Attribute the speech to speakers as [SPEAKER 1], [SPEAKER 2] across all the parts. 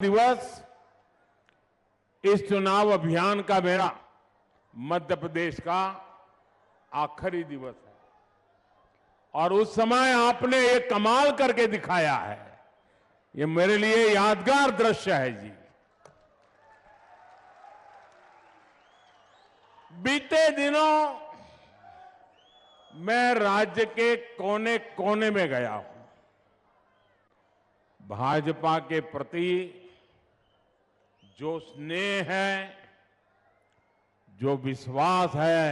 [SPEAKER 1] दिवस इस चुनाव अभियान का मेरा मध्य प्रदेश का आखिरी दिवस है और उस समय आपने एक कमाल करके दिखाया है। ये मेरे लिए यादगार दृश्य है जी। बीते दिनों मैं राज्य के कोने कोने में गया हूं। भाजपा के प्रति जो स्नेह है, जो विश्वास है,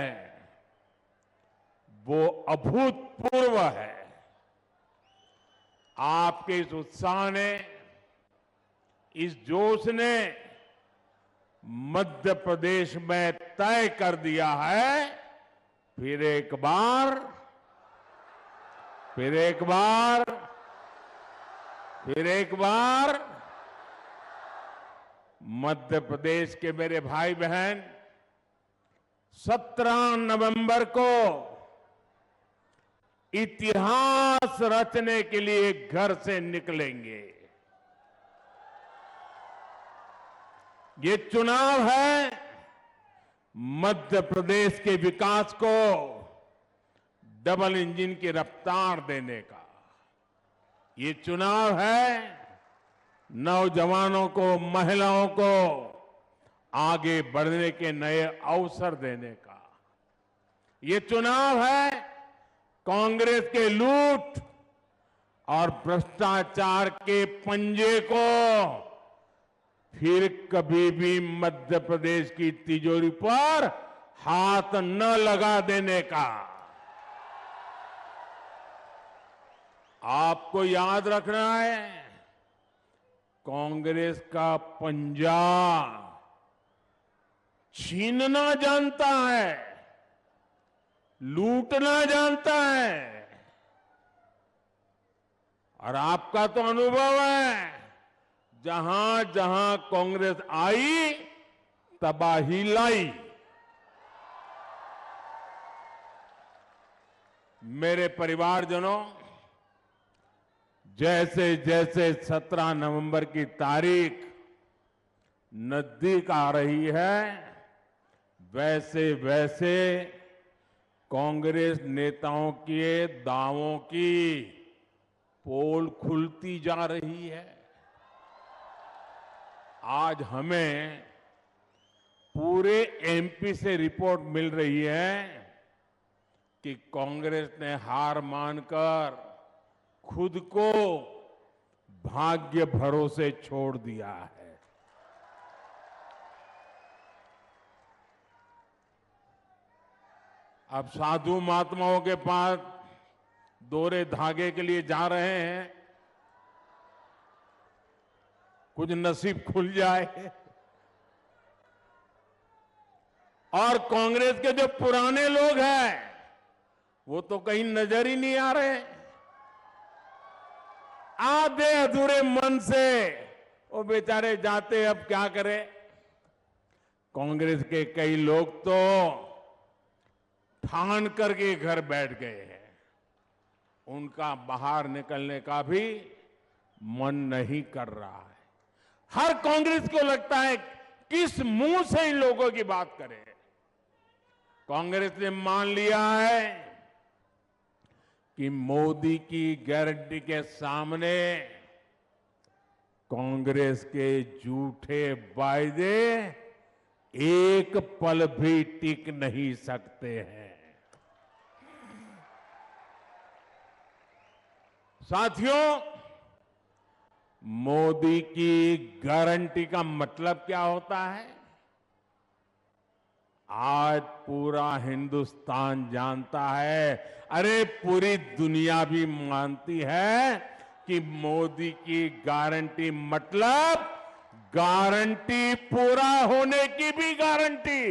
[SPEAKER 1] वो अभूतपूर्व है। आपके इस उत्साह ने, इस जोश ने मध्य प्रदेश में तय कर दिया है फिर एक बार मध्य प्रदेश के मेरे भाई बहन 17 नवंबर को इतिहास रचने के लिए घर से निकलेंगे। ये चुनाव है मध्य प्रदेश के विकास को डबल इंजन की रफ्तार देने का। ये चुनाव है नौजवानों को, महिलाओं को आगे बढ़ने के नए अवसर देने का। ये चुनाव है कांग्रेस के लूट और भ्रष्टाचार के पंजे को फिर कभी भी मध्य प्रदेश की तिजोरी पर हाथ न लगा देने का। आपको याद रखना है, कांग्रेस का पंजा छीनना जानता है, लूटना जानता है। और आपका तो अनुभव है, जहां जहां कांग्रेस आई तबाही लाई। मेरे परिवारजनों, जैसे जैसे 17 नवंबर की तारीख नजदीक आ रही है, वैसे वैसे कांग्रेस नेताओं के दावों की पोल खुलती जा रही है। आज हमें पूरे एमपी से रिपोर्ट मिल रही है कि कांग्रेस ने हार मानकर खुद को भाग्य भरोसे छोड़ दिया है। अब साधु महात्माओं के पास दोहरे धागे के लिए जा रहे हैं, कुछ नसीब खुल जाए। और कांग्रेस के जो पुराने लोग हैं वो तो कहीं नजर ही नहीं आ रहे। आधे अधूरे मन से वो बेचारे जाते, अब क्या करें। कांग्रेस के कई लोग तो ठान करके घर बैठ गए हैं, उनका बाहर निकलने का भी मन नहीं कर रहा है। हर कांग्रेस को लगता है किस मुंह से इन लोगों की बात करें। कांग्रेस ने मान लिया है कि मोदी की गारंटी के सामने कांग्रेस के झूठे वायदे एक पल भी टिक नहीं सकते हैं। साथियों, मोदी की गारंटी का मतलब क्या होता है? आज पूरा हिंदुस्तान जानता है, अरे पूरी दुनिया भी मानती है कि मोदी की गारंटी मतलब गारंटी पूरा होने की भी गारंटी।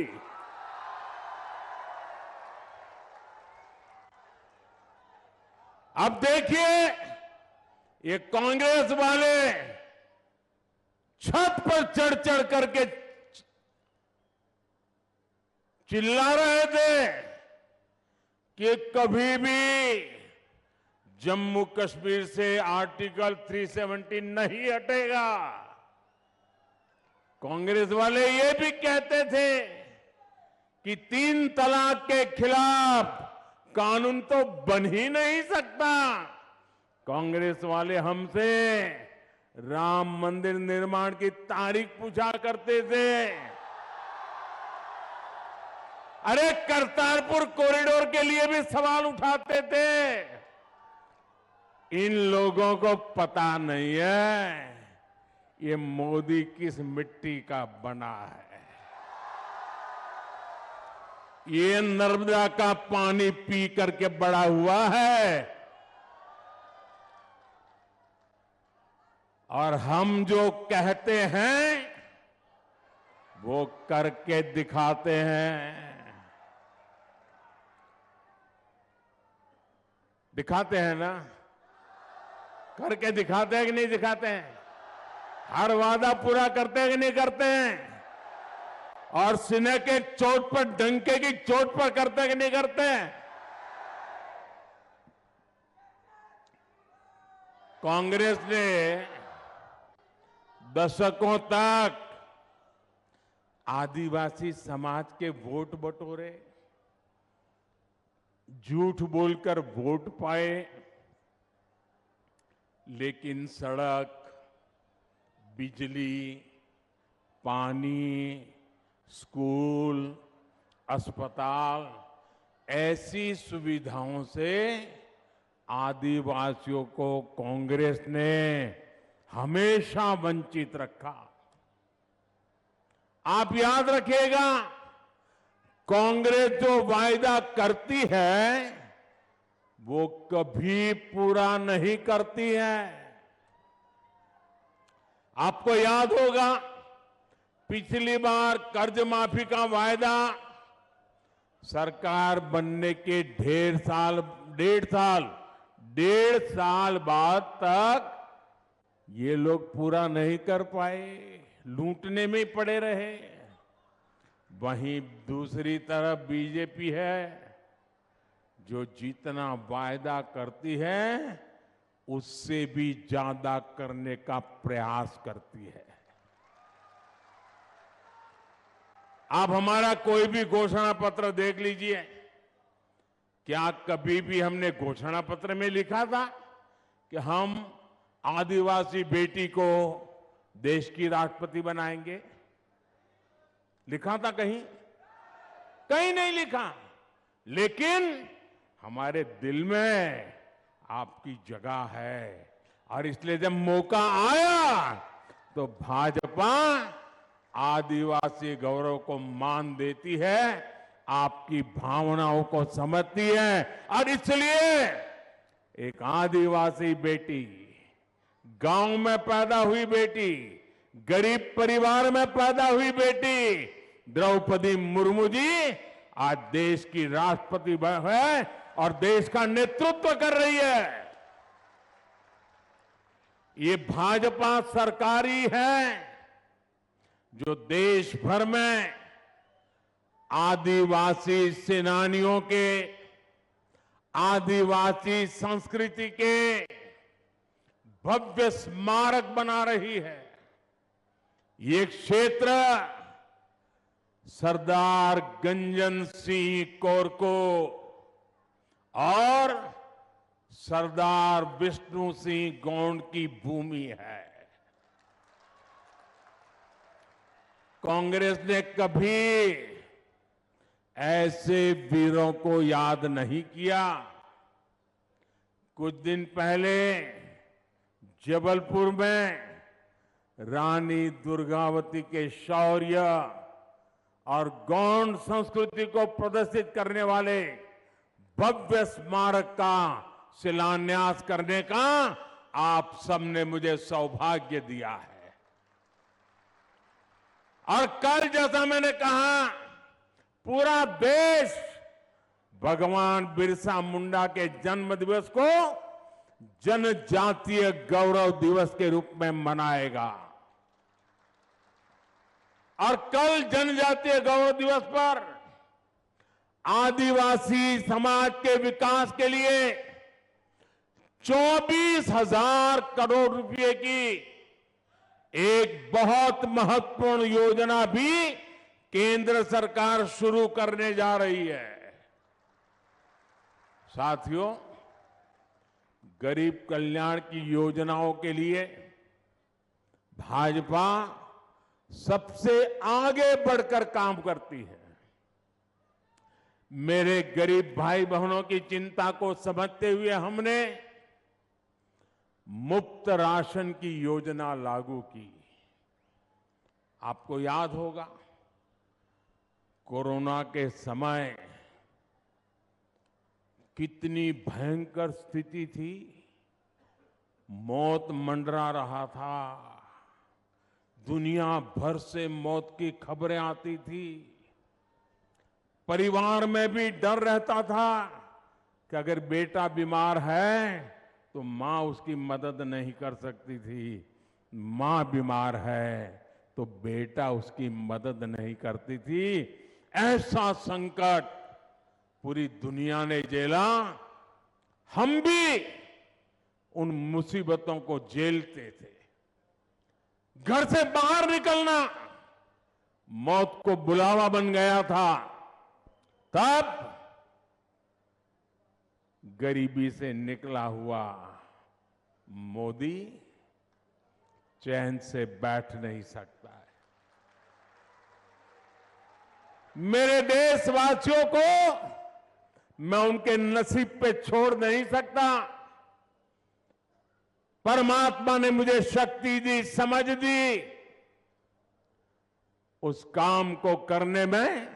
[SPEAKER 1] अब देखिए, ये कांग्रेस वाले छत पर चढ़ चढ़ करके चिल्ला रहे थे कि कभी भी जम्मू कश्मीर से आर्टिकल 370 नहीं हटेगा। कांग्रेस वाले ये भी कहते थे कि 3 तलाक के खिलाफ कानून तो बन ही नहीं सकता। कांग्रेस वाले हमसे राम मंदिर निर्माण की तारीख पूछा करते थे। अरे करतारपुर कॉरिडोर के लिए भी सवाल उठाते थे। इन लोगों को पता नहीं है ये मोदी किस मिट्टी का बना है। ये नर्मदा का पानी पी करके बड़ा हुआ है और हम जो कहते हैं वो करके दिखाते हैं। दिखाते हैं ना, करके दिखाते हैं कि नहीं दिखाते हैं? हर वादा पूरा करते हैं कि नहीं करते हैं? और सीने के चोट पर, डंके की चोट पर करते हैं कि नहीं करते हैं? कांग्रेस ने दशकों तक आदिवासी समाज के वोट बटोरे, झूठ बोलकर वोट पाए, लेकिन सड़क, बिजली, पानी, स्कूल, अस्पताल ऐसी सुविधाओं से आदिवासियों को कांग्रेस ने हमेशा वंचित रखा। आप याद रखिएगा, कांग्रेस जो वायदा करती है वो कभी पूरा नहीं करती है। आपको याद होगा, पिछली बार कर्ज माफी का वायदा सरकार बनने के डेढ़ साल बाद तक ये लोग पूरा नहीं कर पाए, लूटने में ही पड़े रहे। वहीं दूसरी तरफ बीजेपी है जो जितना वायदा करती है उससे भी ज्यादा करने का प्रयास करती है। आप हमारा कोई भी घोषणा पत्र देख लीजिए, क्या कभी भी हमने घोषणा पत्र में लिखा था कि हम आदिवासी बेटी को देश की राष्ट्रपति बनाएंगे? लिखा था कहीं? कहीं नहीं लिखा। लेकिन हमारे दिल में आपकी जगह है और इसलिए जब मौका आया तो भाजपा आदिवासी गौरव को मान देती है, आपकी भावनाओं को समझती है और इसलिए एक आदिवासी बेटी, गांव में पैदा हुई बेटी, गरीब परिवार में पैदा हुई बेटी द्रौपदी मुर्मू जी आज देश की राष्ट्रपति है और देश का नेतृत्व कर रही है। ये भाजपा सरकारी है जो देश भर में आदिवासी सेनानियों के, आदिवासी संस्कृति के भव्य स्मारक बना रही है। ये क्षेत्र सरदार गंजन सिंह कोरको और सरदार विष्णु सिंह गौंड की भूमि है। कांग्रेस ने कभी ऐसे वीरों को याद नहीं किया। कुछ दिन पहले जबलपुर में रानी दुर्गावती के शौर्य और गौंड संस्कृति को प्रदर्शित करने वाले भव्य स्मारक का शिलान्यास करने का आप सबने मुझे सौभाग्य दिया है। और कल जैसा मैंने कहा, पूरा देश भगवान बिरसा मुंडा के जन्म दिवस को जनजातीय गौरव दिवस के रूप में मनाएगा। और कल जनजातीय गौरव दिवस पर आदिवासी समाज के विकास के लिए 24,000 करोड़ रुपए की एक बहुत महत्वपूर्ण योजना भी केंद्र सरकार शुरू करने जा रही है। साथियों, गरीब कल्याण की योजनाओं के लिए भाजपा सबसे आगे बढ़कर काम करती है। मेरे गरीब भाई बहनों की चिंता को समझते हुए हमने मुफ्त राशन की योजना लागू की। आपको याद होगा, कोरोना के समय कितनी भयंकर स्थिति थी, मौत मंडरा रहा था, दुनिया भर से मौत की खबरें आती थी, परिवार में भी डर रहता था कि अगर बेटा बीमार है तो मां उसकी मदद नहीं कर सकती थी, मां बीमार है तो बेटा उसकी मदद नहीं करती थी। ऐसा संकट पूरी दुनिया ने झेला, हम भी उन मुसीबतों को झेलते थे। घर से बाहर निकलना मौत को बुलावा बन गया था। तब गरीबी से निकला हुआ मोदी चैन से बैठ नहीं सकता है। मेरे देशवासियों को मैं उनके नसीब पे छोड़ नहीं सकता। परमात्मा ने मुझे शक्ति दी, समझ दी, उस काम को करने में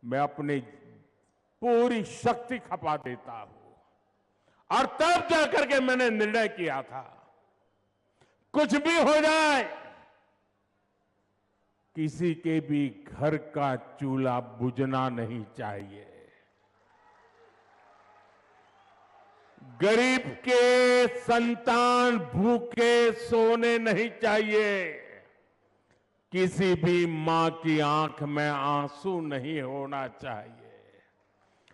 [SPEAKER 1] मैं अपनी पूरी शक्ति खपा देता हूं। और तब जाकर के मैंने निर्णय किया था, कुछ भी हो जाए, किसी के भी घर का चूल्हा बुझना नहीं चाहिए। गरीब के संतान भूखे सोने नहीं चाहिए, किसी भी मां की आंख में आंसू नहीं होना चाहिए।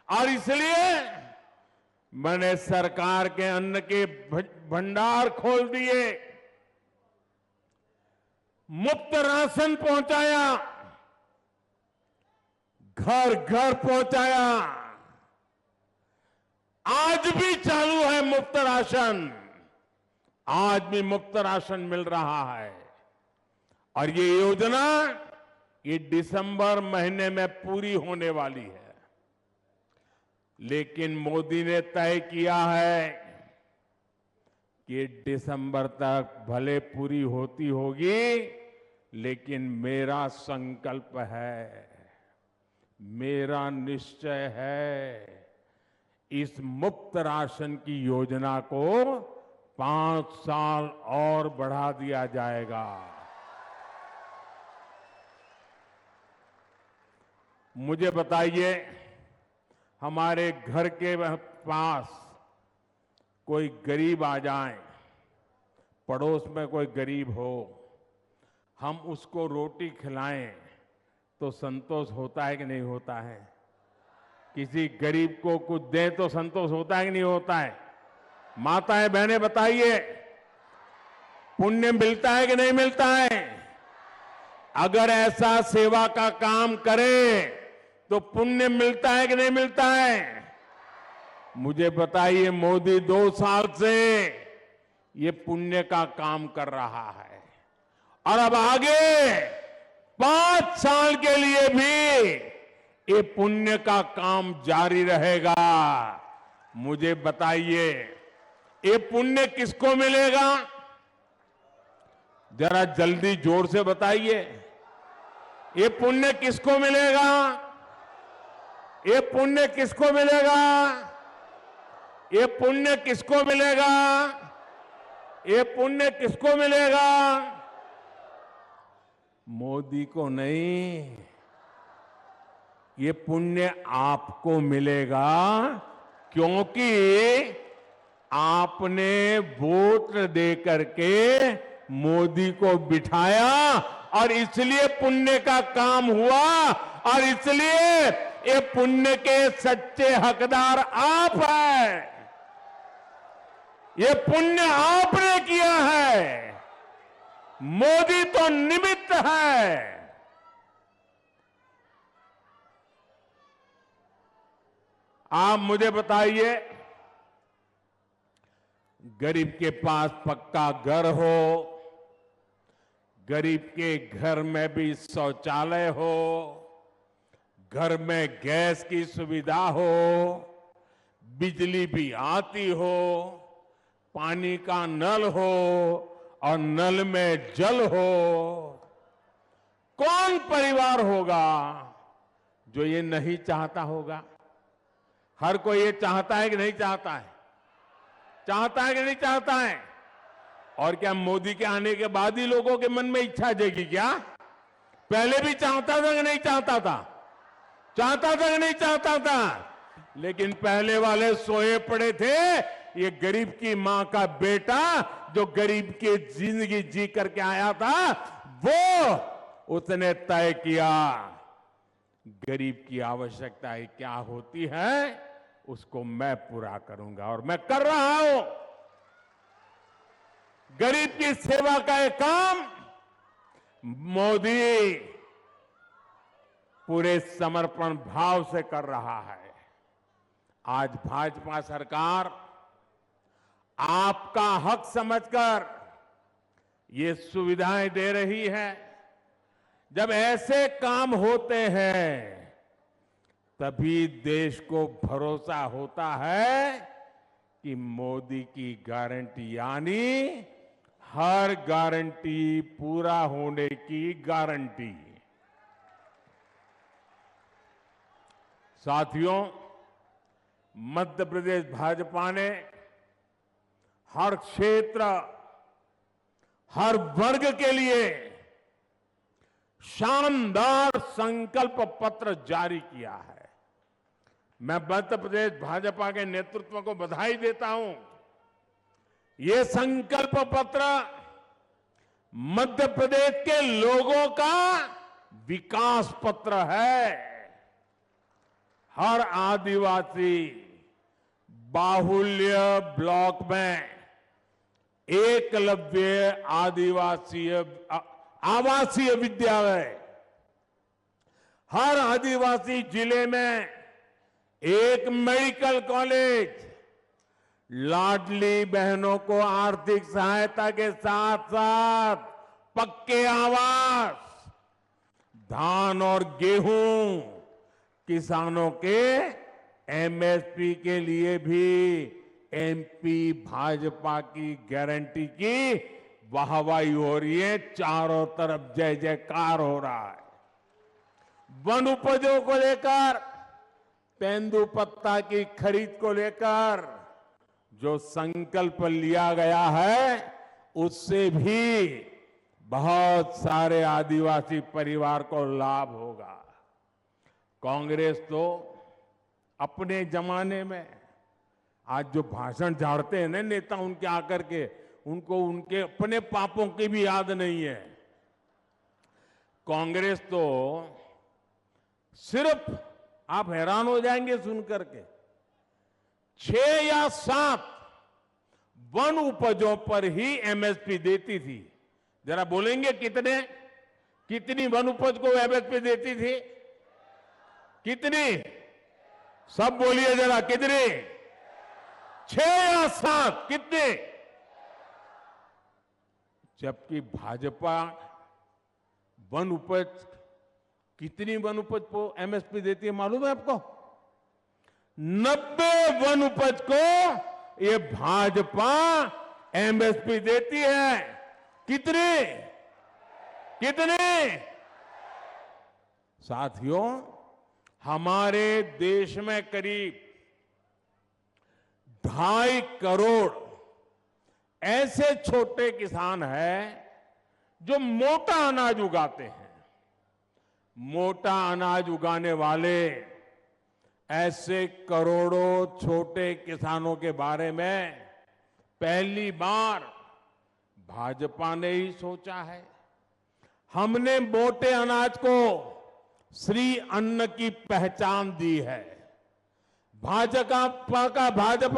[SPEAKER 1] और इसलिए मैंने सरकार के अन्न के भंडार खोल दिए, मुफ्त राशन पहुंचाया, घर घर पहुंचाया। आज भी चालू है मुफ्त राशन, आज भी मुफ्त राशन मिल रहा है। और ये योजना ये दिसंबर महीने में पूरी होने वाली है। लेकिन मोदी ने तय किया है कि दिसंबर तक भले पूरी होती होगी, लेकिन मेरा संकल्प है, मेरा निश्चय है, इस मुफ्त राशन की योजना को 5 साल और बढ़ा दिया जाएगा। मुझे बताइए, हमारे घर के पास कोई गरीब आ जाए, पड़ोस में कोई गरीब हो, हम उसको रोटी खिलाएं तो संतोष होता है कि नहीं होता है? किसी गरीब को कुछ दें तो संतोष होता है कि नहीं होता है? माताएं बहनें बताइए, पुण्य मिलता है कि नहीं मिलता है? अगर ऐसा सेवा का काम करें तो पुण्य मिलता है कि नहीं मिलता है? मुझे बताइए, मोदी 2 साल से ये पुण्य का काम कर रहा है और अब आगे 5 साल के लिए भी ये पुण्य का काम जारी रहेगा। मुझे बताइए, ये पुण्य किसको मिलेगा? जरा जल्दी जोर से बताइए, ये पुण्य किसको मिलेगा? ये पुण्य किसको मिलेगा? ये पुण्य किसको मिलेगा? ये पुण्य किसको मिलेगा? मोदी को नहीं, ये पुण्य आपको मिलेगा, क्योंकि आपने वोट देकर के मोदी को बिठाया और इसलिए पुण्य का काम हुआ। और इसलिए ये पुण्य के सच्चे हकदार आप हैं। ये पुण्य आपने किया है, मोदी तो निमित्त है। आप मुझे बताइए, गरीब के पास पक्का घर हो, गरीब के घर में भी शौचालय हो, घर में गैस की सुविधा हो, बिजली भी आती हो, पानी का नल हो और नल में जल हो, कौन परिवार होगा जो ये नहीं चाहता होगा? हर कोई ये चाहता है कि नहीं चाहता है? चाहता है कि नहीं चाहता है? और क्या मोदी के आने के बाद ही लोगों के मन में इच्छा जगी क्या? पहले भी चाहता था कि नहीं चाहता था? चाहता था कि नहीं चाहता था? लेकिन पहले वाले सोए पड़े थे। ये गरीब की मां का बेटा जो गरीब की जिंदगी जी करके आया था, वो उसने तय किया गरीब की आवश्यकताएं क्या होती है, उसको मैं पूरा करूंगा और मैं कर रहा हूं। गरीब की सेवा का एक काम मोदी पूरे समर्पण भाव से कर रहा है। आज भाजपा सरकार आपका हक समझकर ये सुविधाएं दे रही है। जब ऐसे काम होते हैं तभी देश को भरोसा होता है कि मोदी की गारंटी यानी हर गारंटी पूरा होने की गारंटी। साथियों, मध्य प्रदेश भाजपा ने हर क्षेत्र, हर वर्ग के लिए शानदार संकल्प पत्र जारी किया है। मैं मध्य प्रदेश भाजपा के नेतृत्व को बधाई देता हूं। ये संकल्प पत्र मध्य प्रदेश के लोगों का विकास पत्र है। हर आदिवासी बाहुल्य ब्लॉक में एकलव्य आवासीय विद्यालय, हर आदिवासी जिले में एक मेडिकल कॉलेज, लाडली बहनों को आर्थिक सहायता के साथ साथ पक्के आवास, धान और गेहूं, किसानों के एमएसपी के लिए भी एमपी भाजपा की गारंटी की वाहवाही हो रही है। चारों तरफ जय जयकार हो रहा है। वन उपजों को लेकर, तेंदुपत्ता की खरीद को लेकर जो संकल्प लिया गया है, उससे भी बहुत सारे आदिवासी परिवार को लाभ होगा। कांग्रेस तो अपने जमाने में आज जो भाषण झाड़ते हैं ना नेता उनके आकर के, उनको उनके अपने पापों की भी याद नहीं है। कांग्रेस तो सिर्फ, आप हैरान हो जाएंगे सुनकर के, 6 या 7 वन उपजों पर ही एमएसपी देती थी। जरा बोलेंगे कितनी वन उपज को एमएसपी देती थी? कितनी? सब बोलिए जरा, कितनी? 6 या 7? कितने? जबकि भाजपा वन उपज, कितनी वन उपज को एमएसपी देती है मालूम है आपको? 90 वन उपज को ये भाजपा एमएसपी देती है। कितने? साथियों, हमारे देश में करीब 2.5 करोड़ ऐसे छोटे किसान हैं जो मोटा अनाज उगाते हैं। मोटा अनाज उगाने वाले ऐसे करोड़ों छोटे किसानों के बारे में पहली बार भाजपा ने ही सोचा है। हमने मोटे अनाज को श्री अन्न की पहचान दी है। भाजपा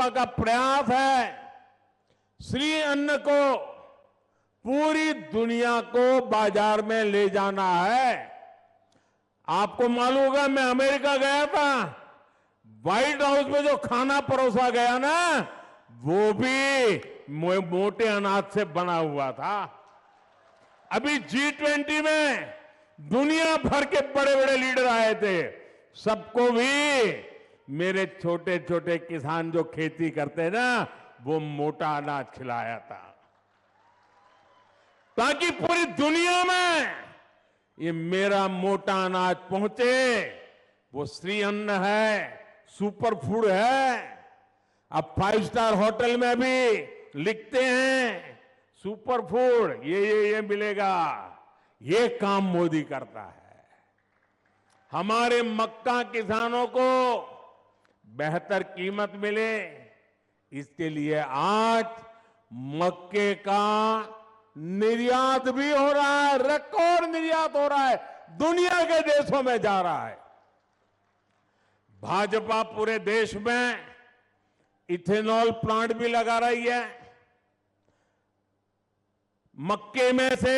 [SPEAKER 1] का प्रयास है श्री अन्न को पूरी दुनिया को बाजार में ले जाना है। आपको मालूम होगा, मैं अमेरिका गया था, व्हाइट हाउस में जो खाना परोसा गया ना, वो भी मोटे अनाज से बना हुआ था। अभी G20 में दुनिया भर के बड़े बड़े लीडर आए थे, सबको भी मेरे छोटे छोटे किसान जो खेती करते हैं ना, वो मोटा अनाज खिलाया था, ताकि पूरी दुनिया में ये मेरा मोटा अनाज पहुंचे। वो श्री अन्न है, सुपर फूड है। अब 5 स्टार होटल में भी लिखते हैं सुपर फूड, ये मिलेगा। ये काम मोदी करता है। हमारे मक्का किसानों को बेहतर कीमत मिले, इसके लिए आज मक्के का निर्यात भी हो रहा है, रिकॉर्ड निर्यात हो रहा है, दुनिया के देशों में जा रहा है। भाजपा पूरे देश में इथेनॉल प्लांट भी लगा रही है। मक्के में से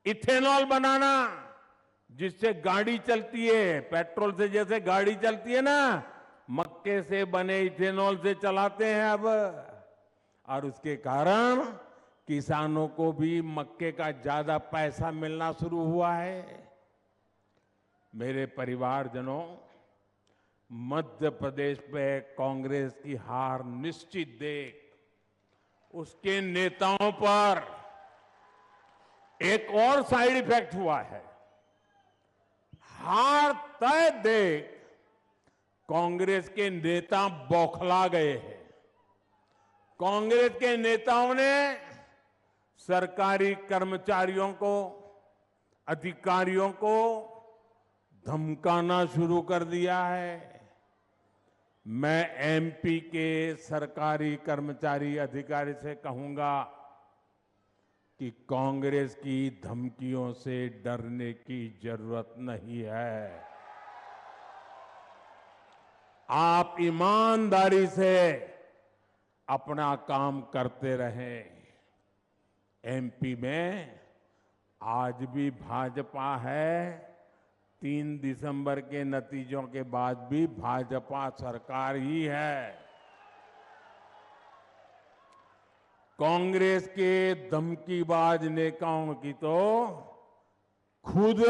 [SPEAKER 1] इथेनॉल बनाना, जिससे गाड़ी चलती है, पेट्रोल से जैसे गाड़ी चलती है ना, मक्के से बने इथेनॉल से चलाते हैं अब। और उसके कारण किसानों को भी मक्के का ज्यादा पैसा मिलना शुरू हुआ है। मेरे परिवारजनों, मध्य प्रदेश पे कांग्रेस की हार निश्चित देख उसके नेताओं पर एक और साइड इफेक्ट हुआ है। हार तय देख कांग्रेस के नेता बौखला गए हैं। कांग्रेस के नेताओं ने सरकारी कर्मचारियों को, अधिकारियों को धमकाना शुरू कर दिया है। मैं एमपी के सरकारी कर्मचारी अधिकारी से कहूंगा कि कांग्रेस की धमकियों से डरने की जरूरत नहीं है। आप ईमानदारी से अपना काम करते रहें। एमपी में आज भी भाजपा है। 3 दिसंबर के नतीजों के बाद भी भाजपा सरकार ही है। कांग्रेस के धमकीबाज नेताओं की तो खुद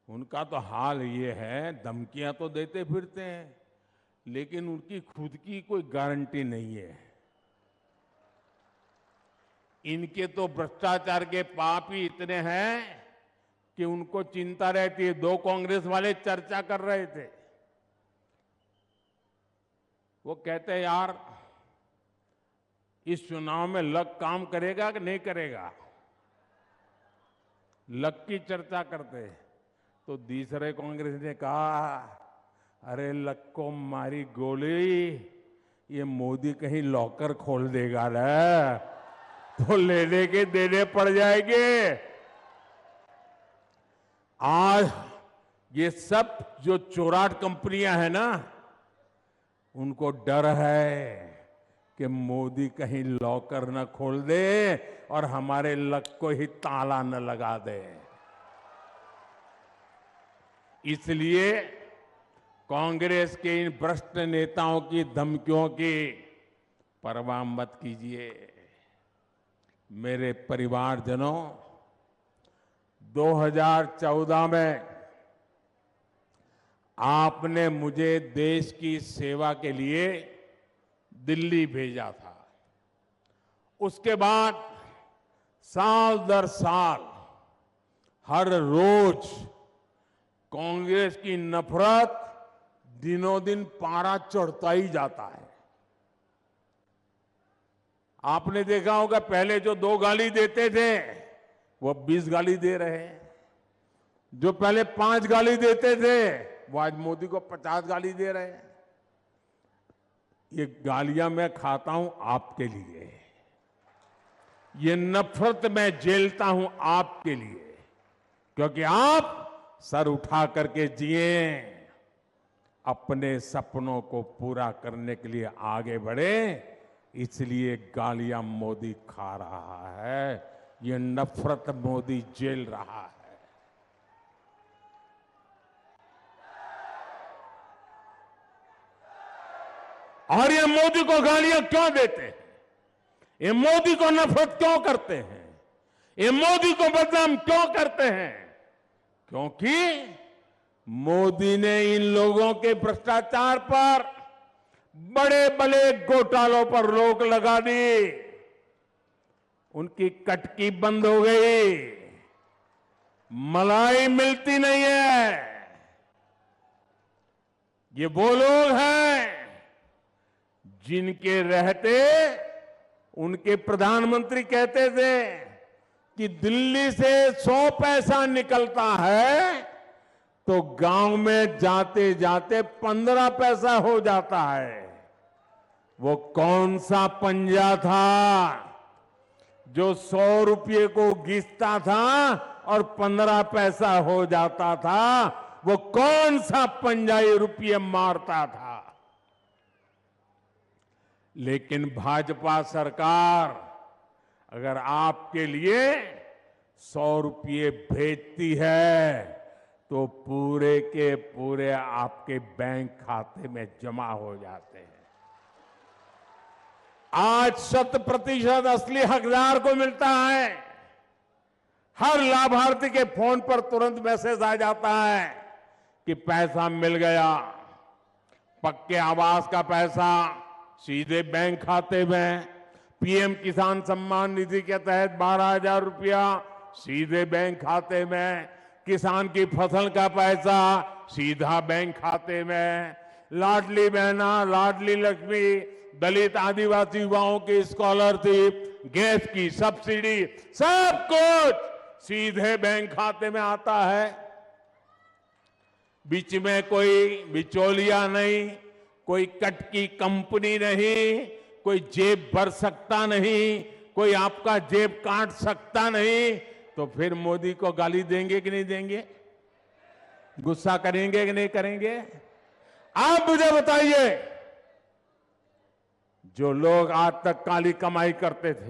[SPEAKER 1] उनका तो हाल ये है, धमकियां तो देते फिरते हैं, लेकिन उनकी खुद की कोई गारंटी नहीं है। इनके तो भ्रष्टाचार के पाप ही इतने हैं कि उनको चिंता रहती है। 2 कांग्रेस वाले चर्चा कर रहे थे, वो कहते हैं यार इस चुनाव में लक काम करेगा कि नहीं करेगा, लक की चर्चा करते। तो दूसरे कांग्रेस ने कहा, अरे लक को मारी गोली, ये मोदी कहीं लॉकर खोल देगा ना, तो लेने के देने पड़ जाएंगे। आज ये सब जो चोराट कंपनियां हैं ना, उनको डर है कि मोदी कहीं लॉकर न खोल दे और हमारे लक को ही ताला न लगा दे। इसलिए कांग्रेस के इन भ्रष्ट नेताओं की धमकियों की परवाह मत कीजिए। मेरे परिवारजनों, 2014 में आपने मुझे देश की सेवा के लिए दिल्ली भेजा था। उसके बाद साल दर साल हर रोज कांग्रेस की नफरत दिनों दिन पारा चढ़ता ही जाता है। आपने देखा होगा, पहले जो 2 गाली देते थे वो 20 गाली दे रहे हैं। जो पहले 5 गाली देते थे वो आज मोदी को 50 गाली दे रहे हैं। ये गालियां मैं खाता हूं आपके लिए, ये नफरत मैं झेलता हूं आपके लिए, क्योंकि आप सर उठा करके जिए, अपने सपनों को पूरा करने के लिए आगे बढ़े। इसलिए गालियां मोदी खा रहा है, ये नफरत मोदी झेल रहा है। और ये मोदी को गालियां क्यों देते हैं? ये मोदी को नफरत क्यों करते हैं? ये मोदी को बदनाम क्यों करते हैं? क्योंकि मोदी ने इन लोगों के भ्रष्टाचार पर, बड़े बड़े घोटालों पर रोक लगा दी, उनकी कटकी बंद हो गई, मलाई मिलती नहीं है। ये वो लोग हैं जिनके रहते उनके प्रधानमंत्री कहते थे कि दिल्ली से 100 पैसा निकलता है तो गांव में जाते जाते 15 पैसा हो जाता है। वो कौन सा पंजा था जो 100 रुपये को घिसता था और 15 पैसा हो जाता था? वो कौन सा पंजा ये रुपये मारता था? लेकिन भाजपा सरकार अगर आपके लिए 100 रुपये भेजती है तो पूरे के पूरे आपके बैंक खाते में जमा हो जाते हैं। आज 100% असली हकदार को मिलता है। हर लाभार्थी के फोन पर तुरंत मैसेज आ जाता है कि पैसा मिल गया। पक्के आवास का पैसा सीधे बैंक खाते में, पीएम किसान सम्मान निधि के तहत 12,000 रुपया सीधे बैंक खाते में, किसान की फसल का पैसा सीधा बैंक खाते में, लाडली बहना, लाडली लक्ष्मी, दलित आदिवासी युवाओं की स्कॉलरशिप, गैस की सब्सिडी, सब कुछ सीधे बैंक खाते में आता है। बीच में कोई बिचौलिया नहीं, कोई कटकी कंपनी नहीं, कोई जेब भर सकता नहीं, कोई आपका जेब काट सकता नहीं। तो फिर मोदी को गाली देंगे कि नहीं देंगे? गुस्सा करेंगे कि नहीं करेंगे? आप मुझे बताइए, जो लोग आज तक काली कमाई करते थे,